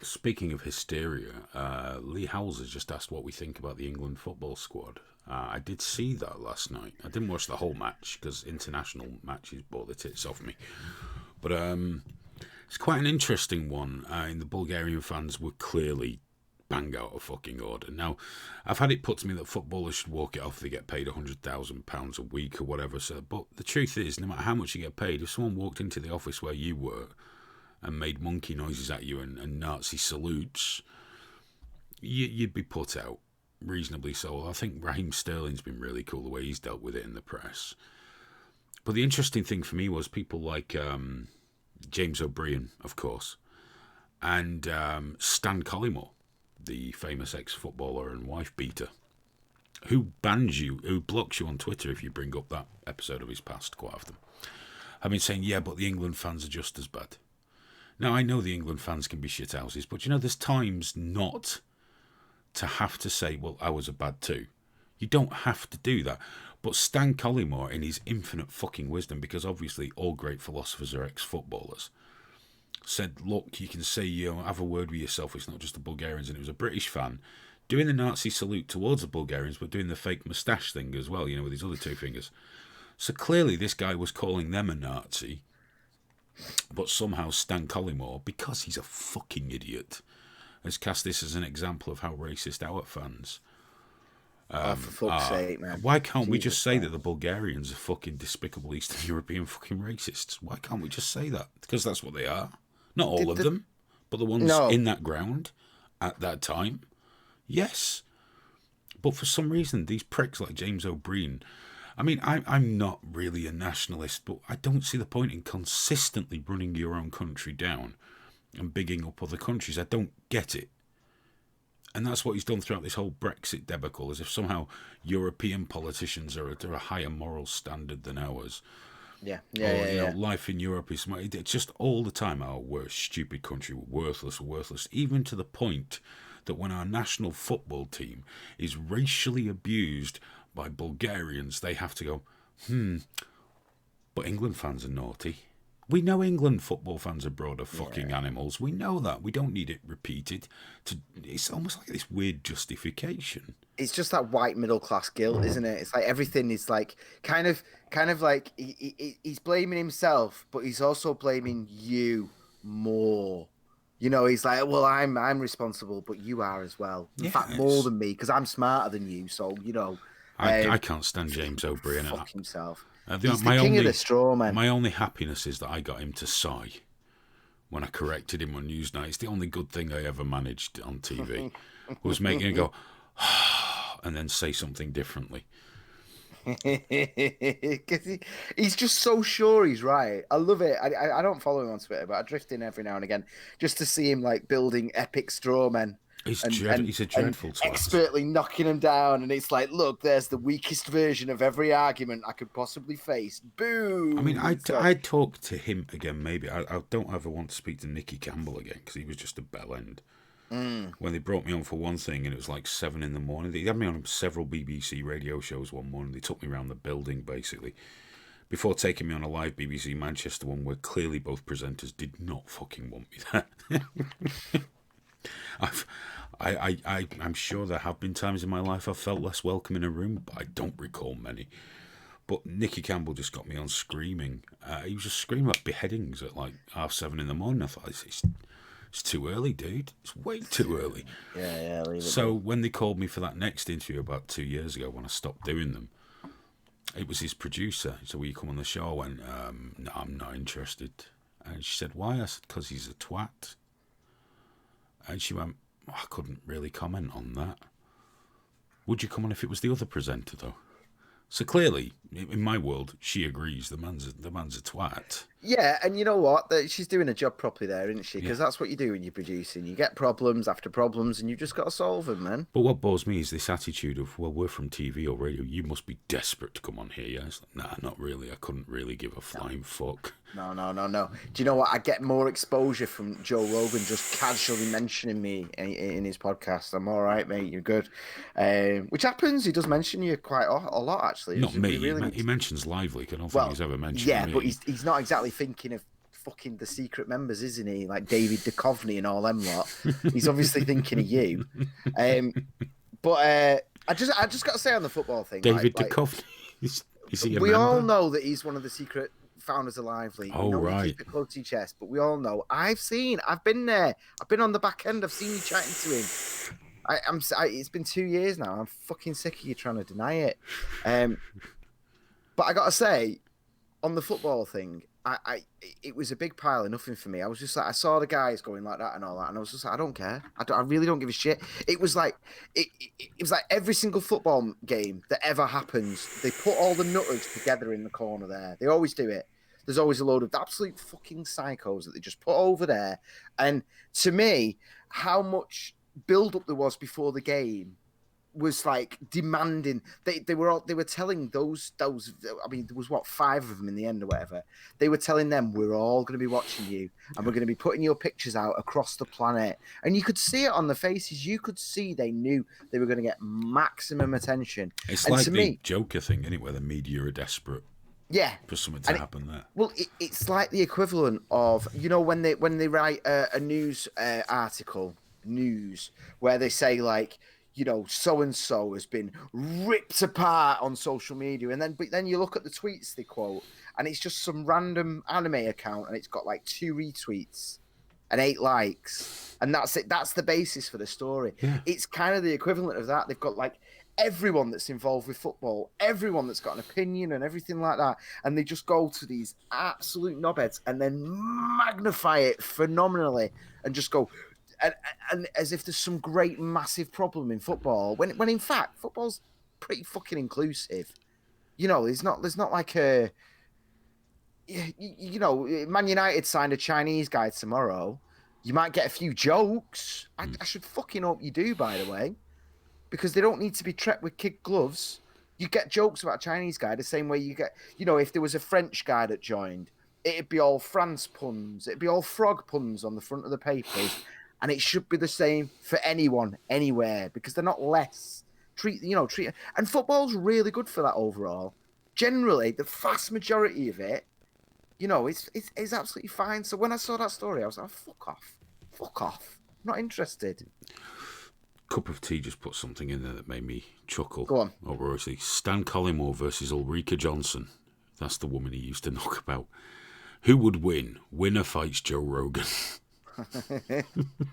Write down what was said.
Speaking of hysteria, Lee Howells has just asked what we think about the England football squad. I did see that last night. I didn't watch the whole match because international matches bore the tits off me. But it's quite an interesting one. And the Bulgarian fans were clearly bang out of fucking order. Now, I've had it put to me that footballers should walk it off if they get paid £100,000 a week or whatever. So, but the truth is, no matter how much you get paid, if someone walked into the office where you were and made monkey noises at you and Nazi salutes, you'd be put out, reasonably so. I think Raheem Sterling's been really cool the way he's dealt with it in the press. But the interesting thing for me was people like James O'Brien, of course, and Stan Collymore, the famous ex-footballer and wife beater, who bans you, who blocks you on Twitter if you bring up that episode of his past quite often. I've been saying, yeah, but the England fans are just as bad. Now, I know the England fans can be shithouses, but there's times not to have to say, well, ours are bad too. You don't have to do that. But Stan Collymore, in his infinite fucking wisdom, because obviously all great philosophers are ex-footballers, said, look, you can say, have a word with yourself. It's not just the Bulgarians. And it was a British fan doing the Nazi salute towards the Bulgarians, but doing the fake moustache thing as well, with his other two fingers. So clearly this guy was calling them a Nazi, but somehow Stan Collymore, because he's a fucking idiot, has cast this as an example of how racist our fans for fuck's sake, man. Why can't we just say that the Bulgarians are fucking despicable Eastern European fucking racists? Why can't we just say that? Because that's what they are. Not all of them, but the ones in that ground at that time. Yes. But for some reason, these pricks like James O'Brien, I mean, I'm not really a nationalist, but I don't see the point in consistently running your own country down and bigging up other countries. I don't get it. And that's what he's done throughout this whole Brexit debacle, as if somehow European politicians are at a higher moral standard than ours. Yeah. Life in Europe is... It's just all the time, we're a stupid country, we're worthless, even to the point that when our national football team is racially abused by Bulgarians, they have to go, but England fans are naughty. We know England football fans abroad are fucking animals. We know that. We don't need it repeated. It's almost like this weird justification. It's just that white middle class guilt, isn't it? It's like everything is like kind of like he's blaming himself, but he's also blaming you more. He's like, well, I'm responsible, but you are as well. In fact, more than me, because I'm smarter than you. So I can't stand James O'Brien. Fuck himself. He's the king of the straw, man. My only happiness is that I got him to sigh when I corrected him on Newsnight. It's the only good thing I ever managed on TV was making him go and then say something differently. He's just so sure he's right. I love it. I don't follow him on Twitter, but I drift in every now and again just to see him like building epic straw men. He's a dreadful twat. Expertly knocking them down, and it's like, look, there's the weakest version of every argument I could possibly face. Boom! I mean, I'd talk to him again, maybe. I don't ever want to speak to Nicky Campbell again, because he was just a bell end. When they brought me on for one thing, and it was like 7 a.m. They had me on several BBC radio shows one morning. They took me around the building, basically, before taking me on a live BBC Manchester one, where clearly both presenters did not fucking want me there. I'm sure there have been times in my life I've felt less welcome in a room, but I don't recall many. But Nicky Campbell just got me on screaming. He was just screaming about beheadings at like 7:30 a.m. I thought, it's too early, dude. It's way too early. Yeah, leave it. So when they called me for that next interview about 2 years ago, when I stopped doing them, it was his producer. So will you come on the show? I went, no, I'm not interested. And she said, why? I said, because he's a twat. And she went, I couldn't really comment on that. Would you come on if it was the other presenter, though? So clearly, in my world, she agrees. The man's a twat. Yeah, and you know what? She's doing a job properly there, isn't she? Because that's what you do when you're producing. You get problems after problems, and you just got to solve them, man. But what bores me is this attitude of, well, we're from TV or radio. You must be desperate to come on here, yeah? It's like, nah, not really. I couldn't really give a flying fuck. No. Do you know what? I get more exposure from Joe Rogan just casually mentioning me in his podcast. I'm all right, mate. You're good. Which happens. He does mention you quite a lot, actually. Not me. He mentions Lively. I don't think he's ever mentioned me. Yeah, but he's not exactly thinking of fucking the secret members, isn't he? Like David Duchovny and all them lot. He's obviously thinking of you. But I just got to say on the football thing, David like, Duchovny, is he a we member? all know that he's one of the secret founders of Lively. Oh, we know right. You keep it close to your chest, but we all know. I've been there. I've been on the back end. I've seen you chatting to him. It's been 2 years now. I'm fucking sick of you trying to deny it. But I got to say, on the football thing, it was a big pile of nothing for me. I was just like, I saw the guys going like that and all that, and I was just like, I don't care. I really don't give a shit. It was like it was like every single football game that ever happens, they put all the nutters together in the corner there. They always do it. There's always a load of absolute fucking psychos that they just put over there. And to me, how much build up there was before the game was like demanding. They were telling those. I mean, there was 5 of them in the end or whatever. They were telling them, we're all going to be watching you, and we're going to be putting your pictures out across the planet. And you could see it on the faces. You could see they knew they were going to get maximum attention. It's and like to the me, Joker thing, isn't it? Where the media are desperate. Yeah, for something to happen there. Well, it's like the equivalent of, you know, when they write a news article, where they say like, you know, so and so has been ripped apart on social media, but then you look at the tweets they quote, and it's just some random anime account, and it's got like 2 retweets and 8 likes, and that's it. That's the basis for the story. Yeah. It's kind of the equivalent of that. They've got like everyone that's involved with football, everyone that's got an opinion and everything like that, and they just go to these absolute knobheads and then magnify it phenomenally and just go and as if there's some great massive problem in football, when in fact football's pretty fucking inclusive. You know, there's not like a, you know, Man United signed a Chinese guy tomorrow. You might get a few jokes. I should fucking hope you do, by the way, because they don't need to be treated with kid gloves. You get jokes about a Chinese guy the same way you get, you know, if there was a French guy that joined, it'd be all France puns, it'd be all frog puns on the front of the papers, and it should be the same for anyone, anywhere, because they're not less. And football's really good for that overall. Generally, the vast majority of it, you know, it's absolutely fine. So when I saw that story, I was like, fuck off, not interested. Cup of Tea just put something in there that made me chuckle. Go on. Obviously, Stan Collymore versus Ulrika Johnson. That's the woman he used to knock about. Who would win? Winner fights Joe Rogan.